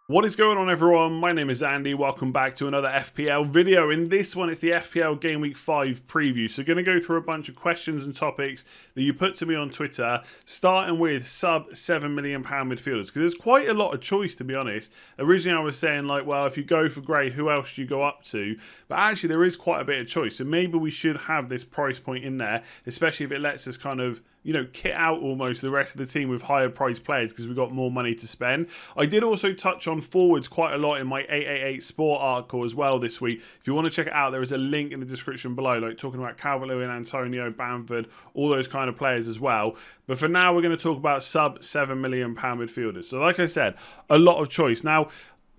What is going on, everyone? My name is Andy. Welcome back to another FPL video. In this one, it's the FPL Gameweek 5 preview. So going to go through a bunch of questions and topics that you put to me on Twitter, starting with sub £7 million midfielders, because there's quite a lot of choice, to be honest. Originally, I was saying, like, well, if you go for Gray, who else do you go up to? But actually, there is quite a bit of choice. So maybe we should have this price point in there, especially if it lets us kind of, you know, kit out almost the rest of the team with higher priced players because we've got more money to spend. I did also touch on forwards quite a lot in my 888 Sport article as well this week. If you want to check it out, there is a link in the description below, like talking about Calvert-Lewin, Antonio, Bamford, all those kind of players as well. But for now, we're going to talk about sub £7 million midfielders. So like I said, a lot of choice. Now,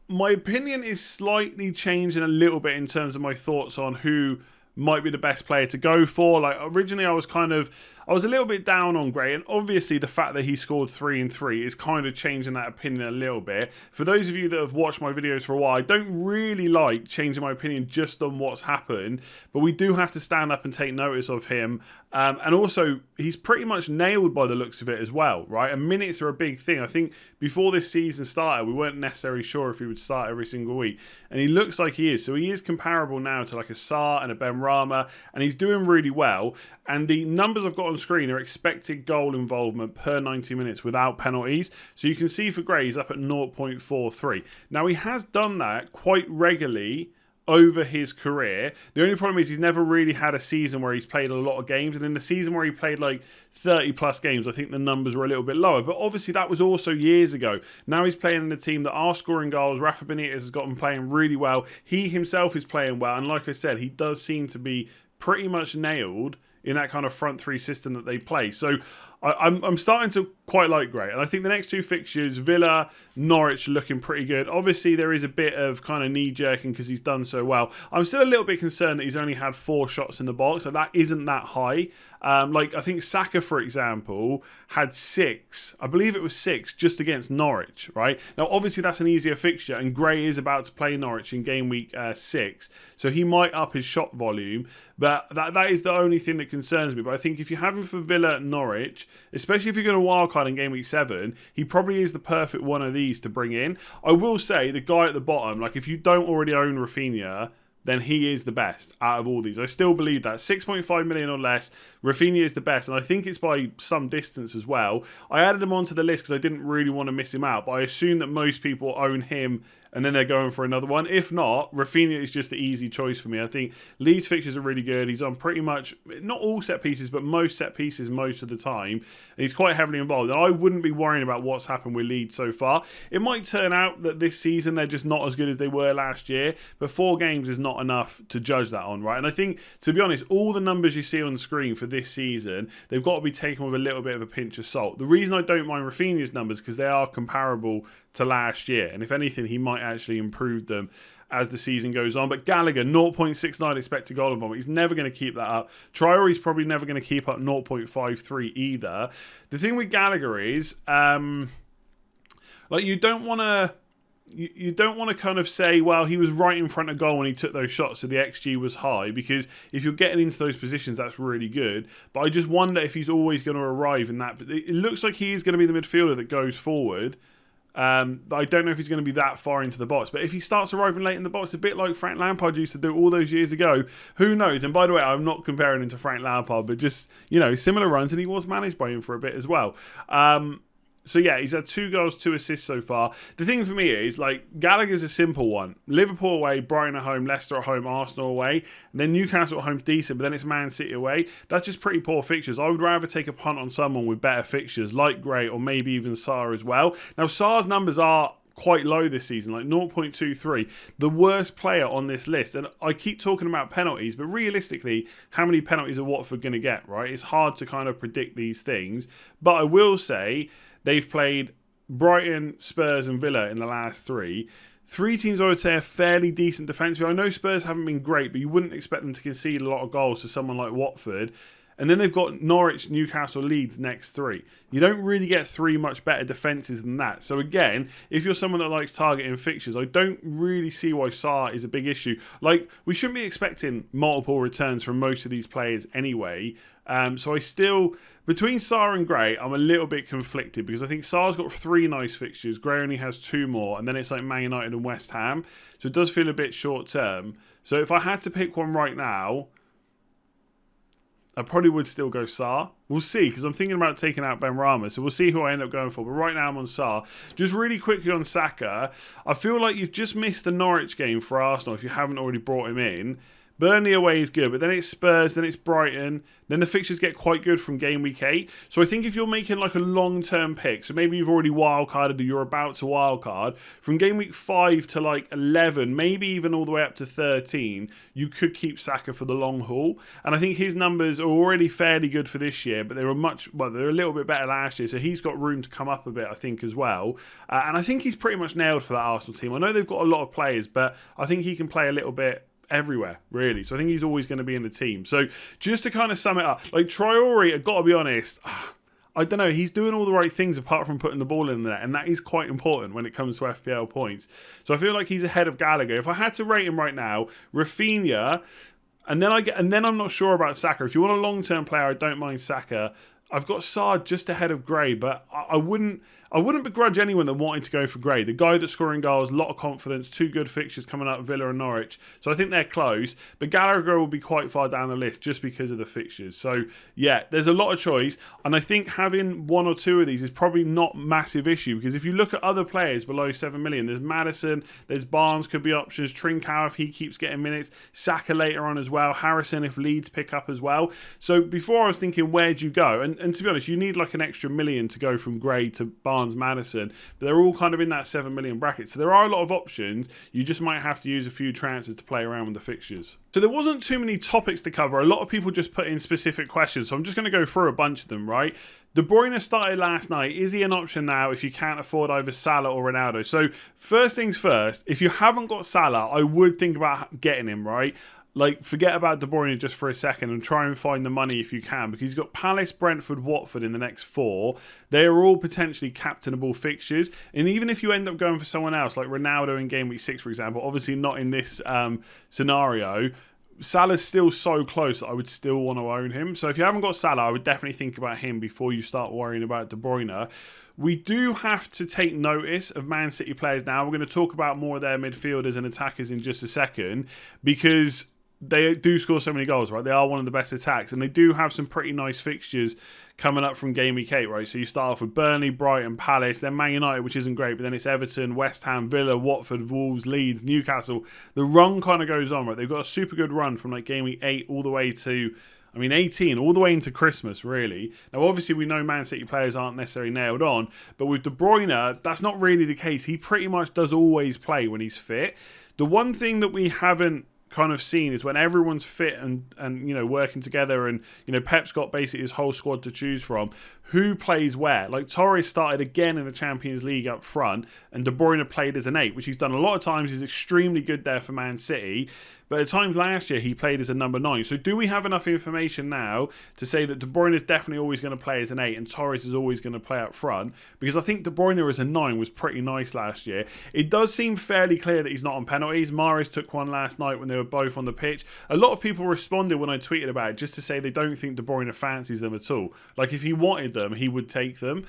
my opinion is slightly changing a little bit in terms of my thoughts on who might be the best player to go for. Like, originally I was a little bit down on Gray, and obviously the fact that he scored 3 and 3 is kind of changing that opinion a little bit. For those of you that have watched my videos for a while, I don't really like changing my opinion just on what's happened, but we do have to stand up and take notice of him. And also, he's pretty much nailed by the looks of it as well, right? And minutes are a big thing. I think before this season started, we weren't necessarily sure if he would start every single week. And he looks like he is. So he is comparable now to like a Sarr and a Ben Rama, and he's doing really well. And the numbers I've got on screen are expected goal involvement per 90 minutes without penalties. So you can see for Gray, he's up at 0.43. Now, he has done that quite regularly over his career. The only problem is he's never really had a season where he's played a lot of games, and in the season where he played like 30 plus games, I think the numbers were a little bit lower, but obviously that was also years ago. Now he's playing in a team that are scoring goals. Rafa Benitez has got him playing really well. He himself is playing well, and like I said, he does seem to be pretty much nailed in that kind of front three system that they play. So I'm starting to quite like Gray. And I think the next two fixtures, Villa, Norwich, looking pretty good. Obviously, there is a bit of kind of knee-jerking because he's done so well. I'm still a little bit concerned that he's only had 4 shots in the box. So that isn't that high. Like, I think Saka, for example, had 6. I believe it was 6 just against Norwich, right? Now, obviously, that's an easier fixture. And Gray is about to play Norwich in game week 6. So he might up his shot volume. But that is the only thing that concerns me. But I think if you have him for Villa, Norwich, especially if you're going to wildcard in game week 7, he probably is the perfect one of these to bring in. I will say, the guy at the bottom, like if you don't already own Rafinha, then he is the best out of all these. I still believe that. 6.5 million or less, Rafinha is the best, and I think it's by some distance as well. I added him onto the list because I didn't really want to miss him out, but I assume that most people own him and then they're going for another one. If not, Rafinha is just the easy choice for me. I think Leeds fixtures are really good. He's on pretty much, not all set pieces, but most set pieces most of the time. And he's quite heavily involved. And I wouldn't be worrying about what's happened with Leeds so far. It might turn out that this season they're just not as good as they were last year, but 4 games is not enough to judge that on, right? And I think, to be honest, all the numbers you see on screen for this season, they've got to be taken with a little bit of a pinch of salt. The reason I don't mind Rafinha's numbers is because they are comparable to last year. And if anything, he might actually improve them as the season goes on. But Gallagher, 0.69 expected goal involvement. He's never going to keep that up. Traore's probably never going to keep up 0.53 either. The thing with Gallagher is, like, you don't want to kind of say, well, he was right in front of goal when he took those shots, so the XG was high, because if you're getting into those positions, that's really good. But I just wonder if he's always going to arrive in that. It looks like he is going to be the midfielder that goes forward. But I don't know if he's going to be that far into the box. But if he starts arriving late in the box, a bit like Frank Lampard used to do all those years ago, who knows? And by the way, I'm not comparing him to Frank Lampard, but just, you know, similar runs, and he was managed by him for a bit as well. So yeah, he's had 2 goals, 2 assists so far. The thing for me is, like, Gallagher's a simple one. Liverpool away, Brighton at home, Leicester at home, Arsenal away, and then Newcastle at home's decent, but then it's Man City away. That's just pretty poor fixtures. I would rather take a punt on someone with better fixtures, like Gray or maybe even Sarr as well. Now, Sarr's numbers are quite low this season, like 0.23, the worst player on this list. And I keep talking about penalties, but realistically, how many penalties are Watford going to get, right? It's hard to kind of predict these things. But I will say, they've played Brighton, Spurs and Villa in the last 3. 3 teams I would say are fairly decent defensively. I know Spurs haven't been great, but you wouldn't expect them to concede a lot of goals to someone like Watford. And then they've got Norwich, Newcastle, Leeds next 3. You don't really get 3 much better defences than that. So again, if you're someone that likes targeting fixtures, I don't really see why Sarr is a big issue. Like, we shouldn't be expecting multiple returns from most of these players anyway. So I still, between Sarr and Gray, I'm a little bit conflicted because I think Sarr's got 3 nice fixtures. Gray only has 2 more, and then it's like Man United and West Ham. So it does feel a bit short term. So if I had to pick one right now, I probably would still go Sarr. We'll see, because I'm thinking about taking out Benrahma, so we'll see who I end up going for. But right now I'm on Sarr. Just really quickly on Saka, I feel like you've just missed the Norwich game for Arsenal if you haven't already brought him in. Burnley away is good, but then it's Spurs, then it's Brighton, then the fixtures get quite good from game week 8. So I think if you're making like a long-term pick, so maybe you've already wildcarded or you're about to wildcard, from game week 5 to like 11, maybe even all the way up to 13, you could keep Saka for the long haul. And I think his numbers are already fairly good for this year, but they were they're a little bit better last year, so he's got room to come up a bit, I think, as well. And I think he's pretty much nailed for that Arsenal team. I know they've got a lot of players, but I think he can play a little bit everywhere, really. So I think he's always going to be in the team. So just to kind of sum it up, like Traore, I've got to be honest, I don't know, he's doing all the right things apart from putting the ball in there, and that is quite important when it comes to FPL points. So I feel like he's ahead of Gallagher. If I had to rate him right now, Rafinha, and then I'm not sure about Saka. If you want a long-term player, I don't mind Saka. I've got Sarr just ahead of Gray, but I wouldn't begrudge anyone that wanted to go for Gray. The guy that's scoring goals, a lot of confidence, 2 good fixtures coming up, Villa and Norwich. So I think they're close. But Gallagher will be quite far down the list just because of the fixtures. So yeah, there's a lot of choice. And I think having 1 or 2 of these is probably not a massive issue, because if you look at other players below 7 million, there's Maddison, there's Barnes could be options, Trincao if he keeps getting minutes, Saka later on as well, Harrison if Leeds pick up as well. So before I was thinking, where'd you go? And to be honest, you need like an extra million to go from Gray to Barnes, Maddison, but they're all kind of in that 7 million bracket. So there are a lot of options. You just might have to use a few transfers to play around with the fixtures. So there wasn't too many topics to cover. A lot of people just put in specific questions. So I'm just going to go through a bunch of them, right? De Bruyne started last night. Is he an option now if you can't afford either Salah or Ronaldo? So first things first, if you haven't got Salah, I would think about getting him, right? Like, forget about De Bruyne just for a second and try and find the money if you can, because he's got Palace, Brentford, Watford in the next 4. They are all potentially captainable fixtures. And even if you end up going for someone else, like Ronaldo in game week 6, for example, obviously not in this scenario, Salah's still so close that I would still want to own him. So if you haven't got Salah, I would definitely think about him before you start worrying about De Bruyne. We do have to take notice of Man City players now. We're going to talk about more of their midfielders and attackers in just a second, because they do score so many goals, right? They are one of the best attacks, and they do have some pretty nice fixtures coming up from game week 8, right? So you start off with Burnley, Brighton, Palace, then Man United, which isn't great, but then it's Everton, West Ham, Villa, Watford, Wolves, Leeds, Newcastle. The run kind of goes on, right? They've got a super good run from like game week 8 all the way to 18, all the way into Christmas, really. Now, obviously, we know Man City players aren't necessarily nailed on, but with De Bruyne, that's not really the case. He pretty much does always play when he's fit. The one thing that we haven't kind of seen is when everyone's fit and you know, working together, and you know, Pep's got basically his whole squad to choose from, who plays where. Like Torres started again in the Champions League up front, and De Bruyne played as an 8, which he's done a lot of times. He's extremely good there for Man City, but at times last year he played as a number 9. So do we have enough information now to say that De Bruyne is definitely always going to play as an 8 and Torres is always going to play up front? Because I think De Bruyne as a 9 was pretty nice last year. It does seem fairly clear that he's not on penalties. Mahrez took one last night when they were both on the pitch. A lot of people responded when I tweeted about it just to say they don't think De Bruyne fancies them at all. Like, if he wanted them, he would take them.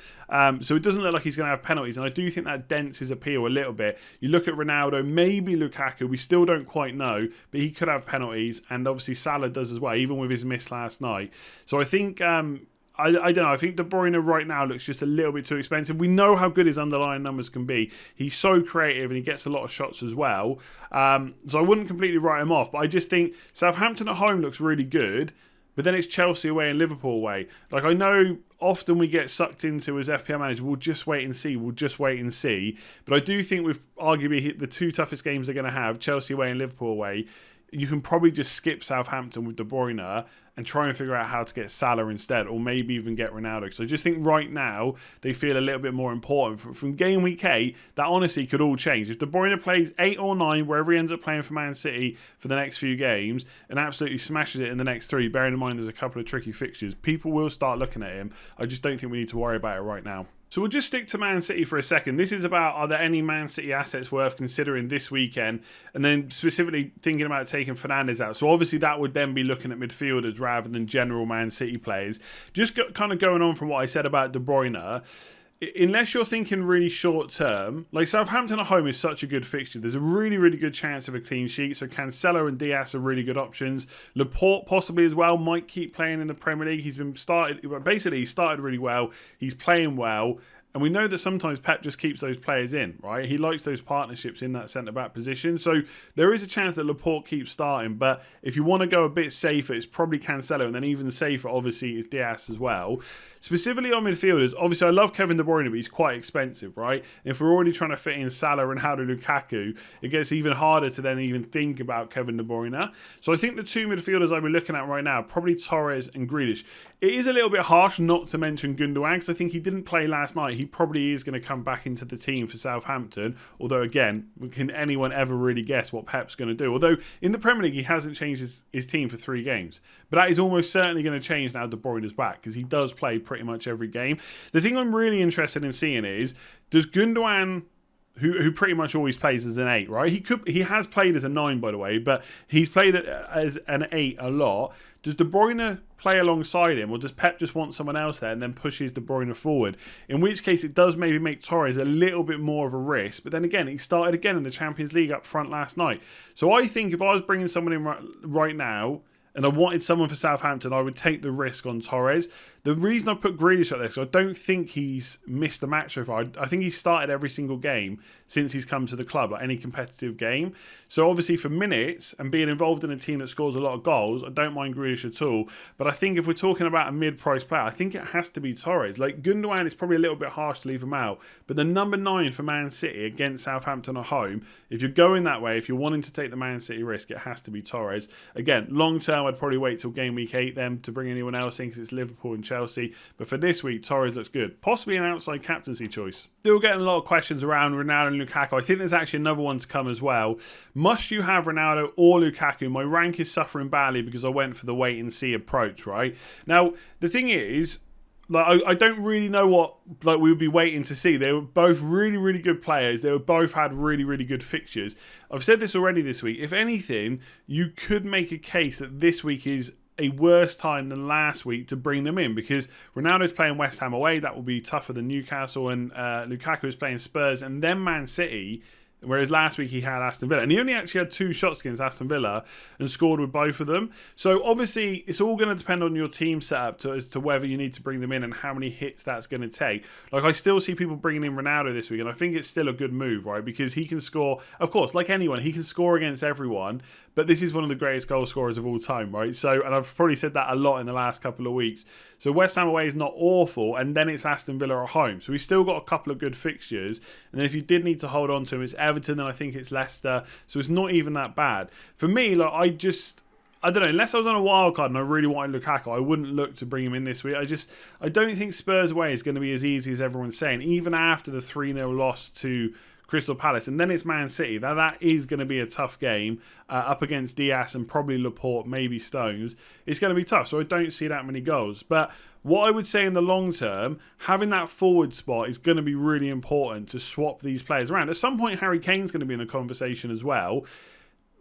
So it doesn't look like he's going to have penalties, and I do think that dents his appeal a little bit. You look at Ronaldo, maybe Lukaku, we still don't quite know, but he could have penalties, and obviously Salah does as well, even with his miss last night. So I think I don't know. I think De Bruyne right now looks just a little bit too expensive. We know how good his underlying numbers can be. He's so creative and he gets a lot of shots as well. So I wouldn't completely write him off, but I just think Southampton at home looks really good. But then it's Chelsea away and Liverpool away. Like, I know often we get sucked into as FPL manager, we'll just wait and see. But I do think with arguably the 2 toughest games they're going to have, Chelsea away and Liverpool away, you can probably just skip Southampton with De Bruyne and try and figure out how to get Salah instead, or maybe even get Ronaldo. So I just think right now they feel a little bit more important. From game week 8, that honestly could all change. If De Bruyne plays 8 or 9, wherever he ends up playing for Man City for the next few games, and absolutely smashes it in the next 3, bearing in mind there's a couple of tricky fixtures, people will start looking at him. I just don't think we need to worry about it right now. So we'll just stick to Man City for a second. This is about, are there any Man City assets worth considering this weekend? And then specifically thinking about taking Fernandes out. So obviously that would then be looking at midfielders rather than general Man City players. Just kind of going on from what I said about De Bruyne, unless you're thinking really short term, like Southampton at home is such a good fixture. There's a really, really good chance of a clean sheet. So Cancelo and Diaz are really good options. Laporte possibly as well might keep playing in the Premier League. He started really well. He's playing well. And we know that sometimes Pep just keeps those players in, right? He likes those partnerships in that centre-back position. So there is a chance that Laporte keeps starting. But if you want to go a bit safer, it's probably Cancelo. And then even safer, obviously, is Diaz as well. Specifically on midfielders, obviously I love Kevin De Bruyne, but he's quite expensive, right? If we're already trying to fit in Salah, Ronaldo, Lukaku, it gets even harder to then even think about Kevin De Bruyne. So I think the 2 midfielders I'll be looking at right now, probably Torres and Grealish. It is a little bit harsh not to mention Gundogan, because I think he didn't play last night. He probably is going to come back into the team for Southampton. Although, again, can anyone ever really guess what Pep's going to do? Although, in the Premier League, he hasn't changed his team for 3 games. But that is almost certainly going to change now De Bruyne's back, because he does play pretty much every game. The thing I'm really interested in seeing is, does Gundogan, who pretty much always plays as an 8, right? He has played as a 9, by the way, but he's played as an 8 a lot. Does De Bruyne play alongside him, or does Pep just want someone else there and then pushes De Bruyne forward? In which case, it does maybe make Torres a little bit more of a risk. But then again, he started again in the Champions League up front last night. So I think if I was bringing someone in right now, and I wanted someone for Southampton, I would take the risk on Torres. The reason I put Grealish up there is I don't think he's missed a match so far. I think he's started every single game since he's come to the club, like any competitive game. So obviously for minutes and being involved in a team that scores a lot of goals, I don't mind Grealish at all. But I think if we're talking about a mid-price player, I think it has to be Torres. Like Gundogan is probably a little bit harsh to leave him out. But the number 9 for Man City against Southampton at home, if you're going that way, if you're wanting to take the Man City risk, it has to be Torres. Again, long term, I'd probably wait till game week 8 then to bring anyone else in because it's Liverpool and Chelsea. But for this week, Torres looks good. Possibly an outside captaincy choice. Still getting a lot of questions around Ronaldo and Lukaku. I think there's actually another one to come as well. Must you have Ronaldo or Lukaku? My rank is suffering badly because I went for the wait and see approach, right? Now, the thing is, like, I don't really know what we would be waiting to see. They were both really, really good players. They were both had really, really good fixtures. I've said this already this week. If anything, you could make a case that this week is a worse time than last week to bring them in, because Ronaldo's playing West Ham away. That will be tougher than Newcastle, and Lukaku is playing Spurs and then Man City. Whereas last week he had Aston Villa. And he only actually had 2 shots against Aston Villa and scored with both of them. So obviously it's all going to depend on your team setup as to whether you need to bring them in and how many hits that's going to take. Like, I still see people bringing in Ronaldo this week, and I think it's still a good move, right? Because he can score, of course, like anyone, he can score against everyone. But this is one of the greatest goal scorers of all time, right? So, and I've probably said that a lot in the last couple of weeks. So West Ham away is not awful, and then it's Aston Villa at home. So we've still got a couple of good fixtures. And if you did need to hold on to him, it's Everton, and I think it's Leicester. So it's not even that bad. For me, like, I don't know, unless I was on a wild card and I really wanted Lukaku, I wouldn't look to bring him in this week. I don't think Spurs away is going to be as easy as everyone's saying, even after the 3-0 loss to Crystal Palace. And then it's Man City. That is going to be a tough game up against Diaz and probably Laporte, maybe Stones. It's going to be tough, so I don't see that many goals. But what I would say in the long term, having that forward spot is going to be really important to swap these players around. At some point, Harry Kane's going to be in the conversation as well.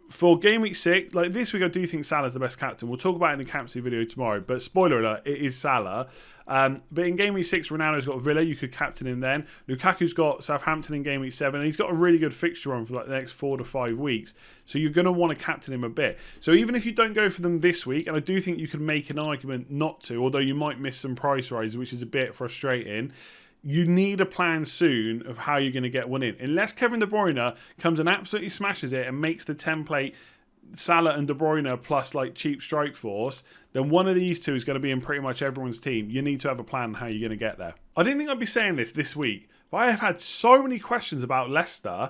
For game week 6, like this week, I do think Salah's the best captain. We'll talk about it in the captaincy video tomorrow. But spoiler alert, it is Salah. But in game week 6, Ronaldo's got Villa. You could captain him then. Lukaku's got Southampton in game week 7. And he's got a really good fixture on for like the next 4 to 5 weeks. So you're going to want to captain him a bit. So even if you don't go for them this week, and I do think you could make an argument not to, although you might miss some price rises, which is a bit frustrating, you need a plan soon of how you're going to get one in. Unless Kevin De Bruyne comes and absolutely smashes it and makes the template Salah and De Bruyne plus like cheap strike force, then one of these two is going to be in pretty much everyone's team. You need to have a plan on how you're going to get there. I didn't think I'd be saying this week, but I have had so many questions about Leicester,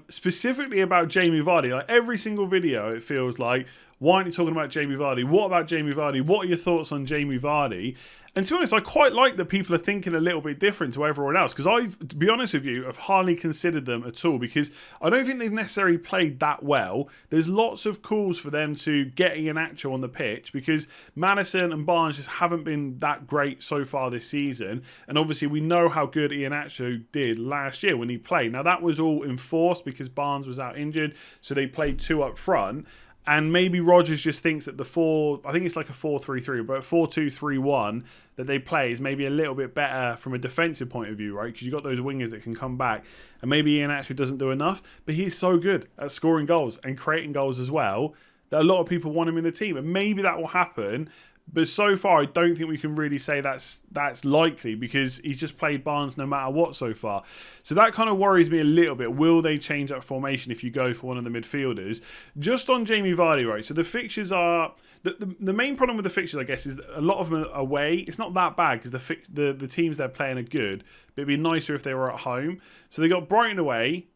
specifically about Jamie Vardy. Like every single video, it feels like, Why aren't you talking about Jamie Vardy? What about Jamie Vardy? What are your thoughts on Jamie Vardy? And to be honest, I quite like that people are thinking a little bit different to everyone else, because to be honest with you, I've hardly considered them at all, because I don't think they've necessarily played that well. There's lots of calls for them to get Iheanacho on the pitch, because Maddison and Barnes just haven't been that great so far this season. And obviously we know how good Iheanacho did last year when he played. Now that was all enforced because Barnes was out injured, so they played 2 up front. And maybe Rodgers just thinks that I think it's like a 4-3-3, but 4-2-3-1 that they play is maybe a little bit better from a defensive point of view, right? Because you've got those wingers that can come back. And maybe Ian actually doesn't do enough, but he's so good at scoring goals and creating goals as well that a lot of people want him in the team. And maybe that will happen. But so far, I don't think we can really say that's likely, because he's just played Barnes no matter what so far. So that kind of worries me a little bit. Will they change that formation if you go for one of the midfielders? Just on Jamie Vardy, right? So the fixtures are... The main problem with the fixtures, I guess, is that a lot of them are away. It's not that bad because the teams they're playing are good. But it'd be nicer if they were at home. So they got Brighton away,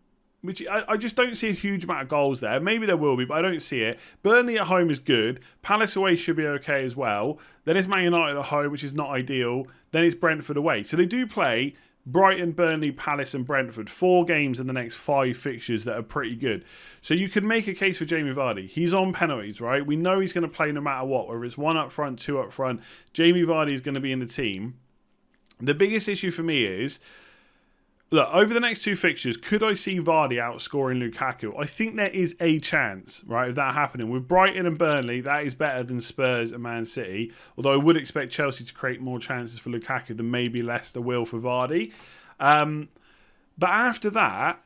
which I just don't see a huge amount of goals there. Maybe there will be, but I don't see it. Burnley at home is good. Palace away should be okay as well. Then it's Man United at home, which is not ideal. Then it's Brentford away. So they do play Brighton, Burnley, Palace and Brentford. 4 games in the next 5 fixtures that are pretty good. So you could make a case for Jamie Vardy. He's on penalties, right? We know he's going to play no matter what, whether it's 1 up front, 2 up front. Jamie Vardy is going to be in the team. The biggest issue for me is... Look, over the next 2 fixtures, could I see Vardy outscoring Lukaku? I think there is a chance, right, of that happening. With Brighton and Burnley, that is better than Spurs and Man City. Although I would expect Chelsea to create more chances for Lukaku than maybe Leicester will for Vardy. But after that,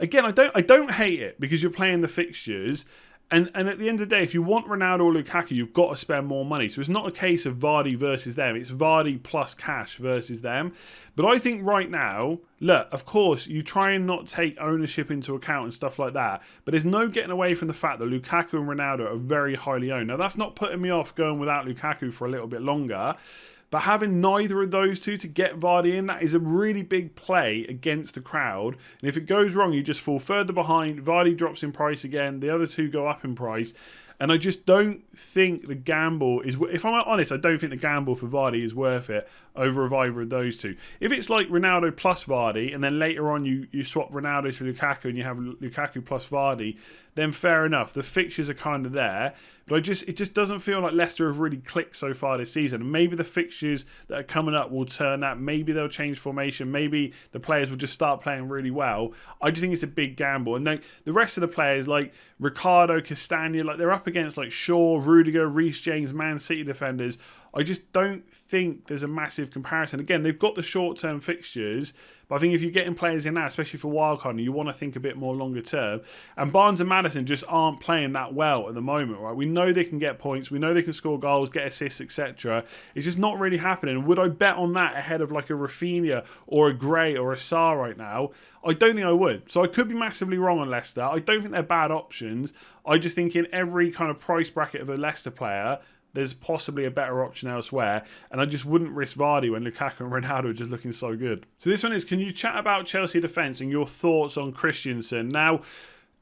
again, I don't hate it because you're playing the fixtures. And at the end of the day, if you want Ronaldo or Lukaku, you've got to spend more money. So it's not a case of Vardy versus them. It's Vardy plus cash versus them. But I think right now, look, of course, you try and not take ownership into account and stuff like that. But there's no getting away from the fact that Lukaku and Ronaldo are very highly owned. Now, that's not putting me off going without Lukaku for a little bit longer. But having neither of those two to get Vardy in, that is a really big play against the crowd. And if it goes wrong, you just fall further behind. Vardy drops in price again. The other two go up in price. And I just don't think the gamble is... If I'm honest, I don't think the gamble for Vardy is worth it over either of those two. If it's like Ronaldo plus Vardy, and then later on you swap Ronaldo to Lukaku and you have Lukaku plus Vardy, then fair enough. The fixtures are kind of there. But it just doesn't feel like Leicester have really clicked so far this season. And maybe the fixtures that are coming up will turn that. Maybe they'll change formation. Maybe the players will just start playing really well. I just think it's a big gamble. And then the rest of the players, like Ricardo, Castagna, like they're up against like Shaw, Rudiger, Reece James, Man City defenders. I just don't think there's a massive comparison. Again, they've got the short-term fixtures, but I think if you're getting players in now, especially for wildcard, you want to think a bit more longer term. And Barnes and Maddison just aren't playing that well at the moment, right? We know they can get points, we know they can score goals, get assists, etc. It's just not really happening. Would I bet on that ahead of like a Rafinha or a Gray or a Sarr right now? I don't think I would. So I could be massively wrong on Leicester. I don't think they're bad options. I just think in every kind of price bracket of a Leicester player, there's possibly a better option elsewhere, and I just wouldn't risk Vardy when Lukaku and Ronaldo are just looking so good. So this one is, can you chat about Chelsea defence and your thoughts on Christensen? Now,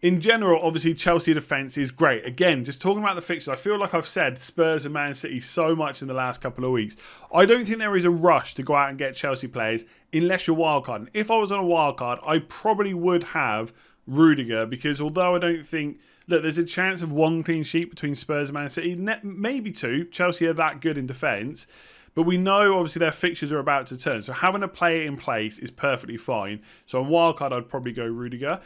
in general, obviously, Chelsea defence is great. Again, just talking about the fixtures, I feel like I've said Spurs and Man City so much in the last couple of weeks. I don't think there is a rush to go out and get Chelsea players unless you're wildcarding. If I was on a wildcard, I probably would have Rudiger, because although I don't think... Look, there's a chance of 1 clean sheet between Spurs and Man City. Maybe 2. Chelsea are that good in defence. But we know, obviously, their fixtures are about to turn. So having a player in place is perfectly fine. So on wildcard, I'd probably go Rudiger.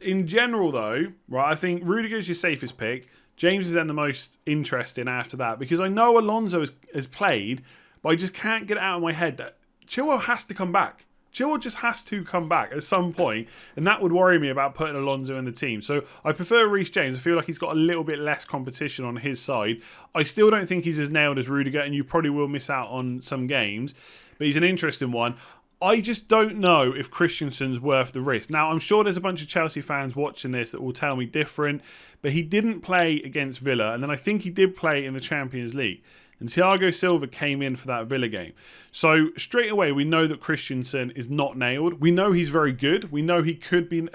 In general, though, right, I think Rudiger is your safest pick. James is then the most interesting after that. Because I know Alonso has played, but I just can't get it out of my head that Chilwell has to come back. Chilwell just has to come back at some point, and that would worry me about putting Alonso in the team. So I prefer Reece James. I feel like he's got a little bit less competition on his side. I still don't think he's as nailed as Rudiger, and you probably will miss out on some games, but he's an interesting one. I just don't know if Christensen's worth the risk. Now, I'm sure there's a bunch of Chelsea fans watching this that will tell me different, but he didn't play against Villa, and then I think he did play in the Champions League. and Thiago Silva came in for that Villa game. So straight away, we know that Christensen is not nailed. We know he's very good. We know he could be,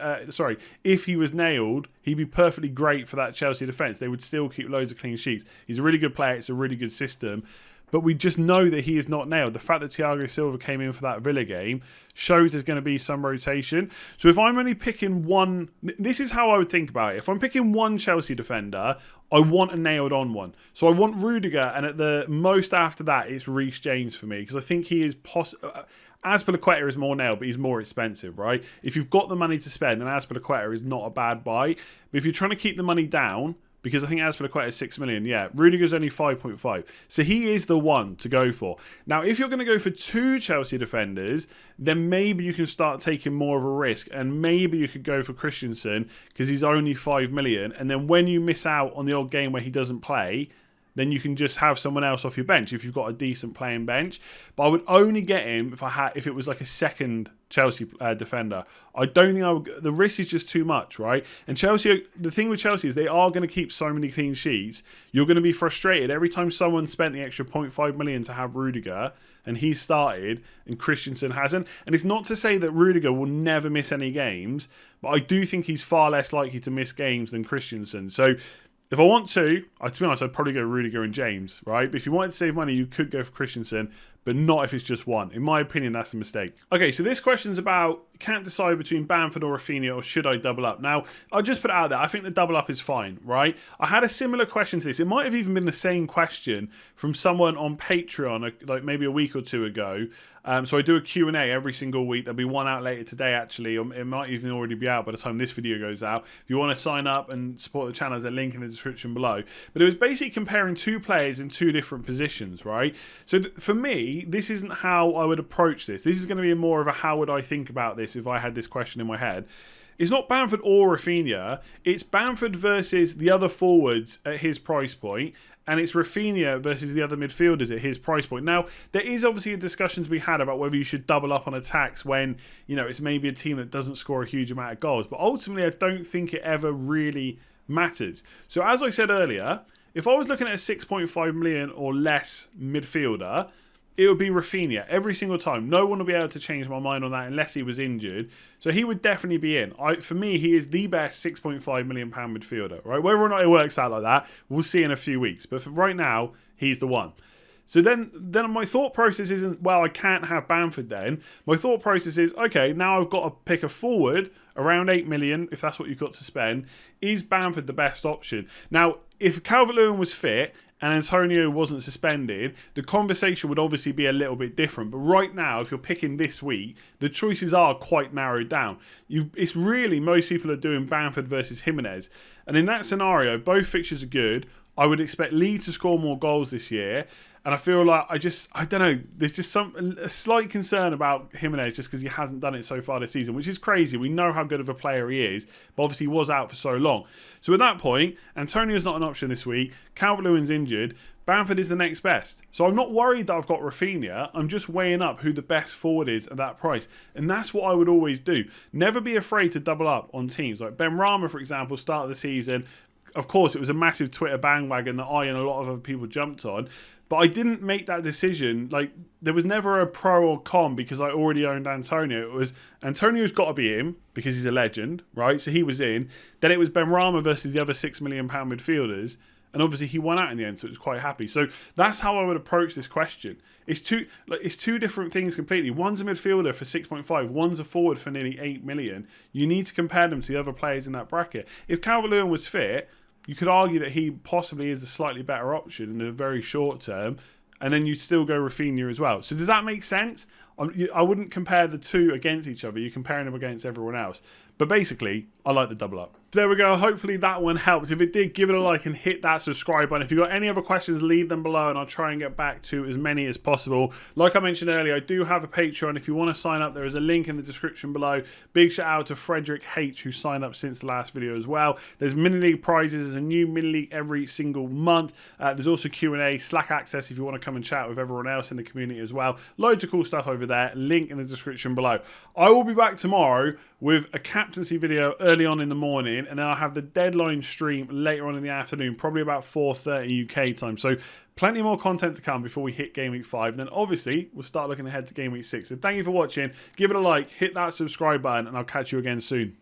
if he was nailed, he'd be perfectly great for that Chelsea defence. They would still keep loads of clean sheets. He's a really good player. It's a really good system. But we just know that he is not nailed. The fact that Thiago Silva came in for that Villa game shows there's going to be some rotation. So if I'm only picking one, this is how I would think about it. If I'm picking one Chelsea defender, I want a nailed on one. So I want Rudiger, and at the most after that, it's Reece James for me, because I think he is Azpilicueta is more nailed, but he's more expensive, right? If you've got the money to spend, then Azpilicueta is not a bad buy. But if you're trying to keep the money down, because I think Azpilicueta is 6 million. Yeah, Rudiger's only 5.5. So he is the one to go for. Now, if you're going to go for two Chelsea defenders, then maybe you can start taking more of a risk. And maybe you could go for Christensen because he's only 5 million. And then when you miss out on the odd game where he doesn't play, then you can just have someone else off your bench if you've got a decent playing bench. But I would only get him if it was like a second Chelsea defender. I don't think I would. The risk is just too much, right? And Chelsea, the thing with Chelsea is they are going to keep so many clean sheets. You're going to be frustrated every time someone spent the extra 0.5 million to have Rudiger and he started and Christensen hasn't. And it's not to say that Rudiger will never miss any games, but I do think he's far less likely to miss games than Christensen. So if I want to be honest, I'd probably go Rudiger and James, right? But if you wanted to save money, you could go for Christensen, but not if it's just one. In my opinion, that's a mistake. Okay, so this question's about, can't decide between Bamford or Rafinha, or should I double up? Now, I'll just put it out there. I think the double up is fine, right? I had a similar question to this. It might have even been the same question from someone on Patreon, like maybe a week or two ago. So I do a Q&A every single week. There'll be one out later today, actually. It might even already be out by the time this video goes out. If you want to sign up and support the channel, there's a link in the description below. But it was basically comparing two players in two different positions, right? So for me, this isn't how I would approach this. This is going to be more of a how would I think about this if I had this question in my head. It's not Bamford or Rafinha. It's Bamford versus the other forwards at his price point, and it's Rafinha versus the other midfielders at his price point. Now, there is obviously a discussion to be had about whether you should double up on attacks when, you know, it's maybe a team that doesn't score a huge amount of goals. But ultimately, I don't think it ever really matters. So as I said earlier, if I was looking at a 6.5 million or less midfielder, it would be Rafinha every single time. No one will be able to change my mind on that unless he was injured. So he would definitely be in. For me, he is the best £6.5 million midfielder, right? Whether or not it works out like that, we'll see in a few weeks. But for right now, he's the one. So then my thought process isn't, well, I can't have Bamford then. My thought process is, okay, now I've got to pick a forward around 8 million, if that's what you've got to spend. Is Bamford the best option? Now, if Calvert-Lewin was fit and Antonio wasn't suspended, the conversation would obviously be a little bit different. But right now, if you're picking this week, the choices are quite narrowed down. It's really, most people are doing Bamford versus Jimenez. And in that scenario, both fixtures are good. I would expect Leeds to score more goals this year. And I feel like I don't know, there's just a slight concern about Jimenez just because he hasn't done it so far this season, which is crazy. We know how good of a player he is, but obviously he was out for so long. So at that point, Antonio's not an option this week. Calvert-Lewin's injured. Bamford is the next best. So I'm not worried that I've got Rafinha. I'm just weighing up who the best forward is at that price. And that's what I would always do. Never be afraid to double up on teams. Like Benrahma, for example, start of the season. Of course, it was a massive Twitter bandwagon that I and a lot of other people jumped on. But I didn't make that decision. Like, there was never a pro or con because I already owned Antonio. It was, Antonio's got to be in because he's a legend, right? So he was in. Then it was Benrahma versus the other £6 million midfielders. And obviously he won out in the end, so it was quite happy. So that's how I would approach this question. It's two different things completely. One's a midfielder for 6.5. One's a forward for nearly 8 million. You need to compare them to the other players in that bracket. If Calvert-Lewin was fit, you could argue that he possibly is the slightly better option in the very short term, and then you'd still go Rafinha as well. So does that make sense? I wouldn't compare the two against each other. You're comparing them against everyone else. But basically, I like the double up. So there we go. Hopefully that one helped. If it did, give it a like and hit that subscribe button. If you've got any other questions, leave them below and I'll try and get back to as many as possible. Like I mentioned earlier, I do have a Patreon. If you want to sign up, there is a link in the description below. Big shout out to Frederick H, who signed up since the last video as well. There's mini league prizes. There's a new mini league every single month. There's also Q&A, Slack access if you want to come and chat with everyone else in the community as well. Loads of cool stuff over there. Link in the description below. I will be back tomorrow with a captaincy video early on in the morning. morning, and then I'll have the deadline stream later on in the afternoon, probably about 4:30 UK time. So plenty more content to come before we hit Game Week 5. And then obviously we'll start looking ahead to Game Week 6. So thank you for watching. Give it a like, hit that subscribe button, and I'll catch you again soon.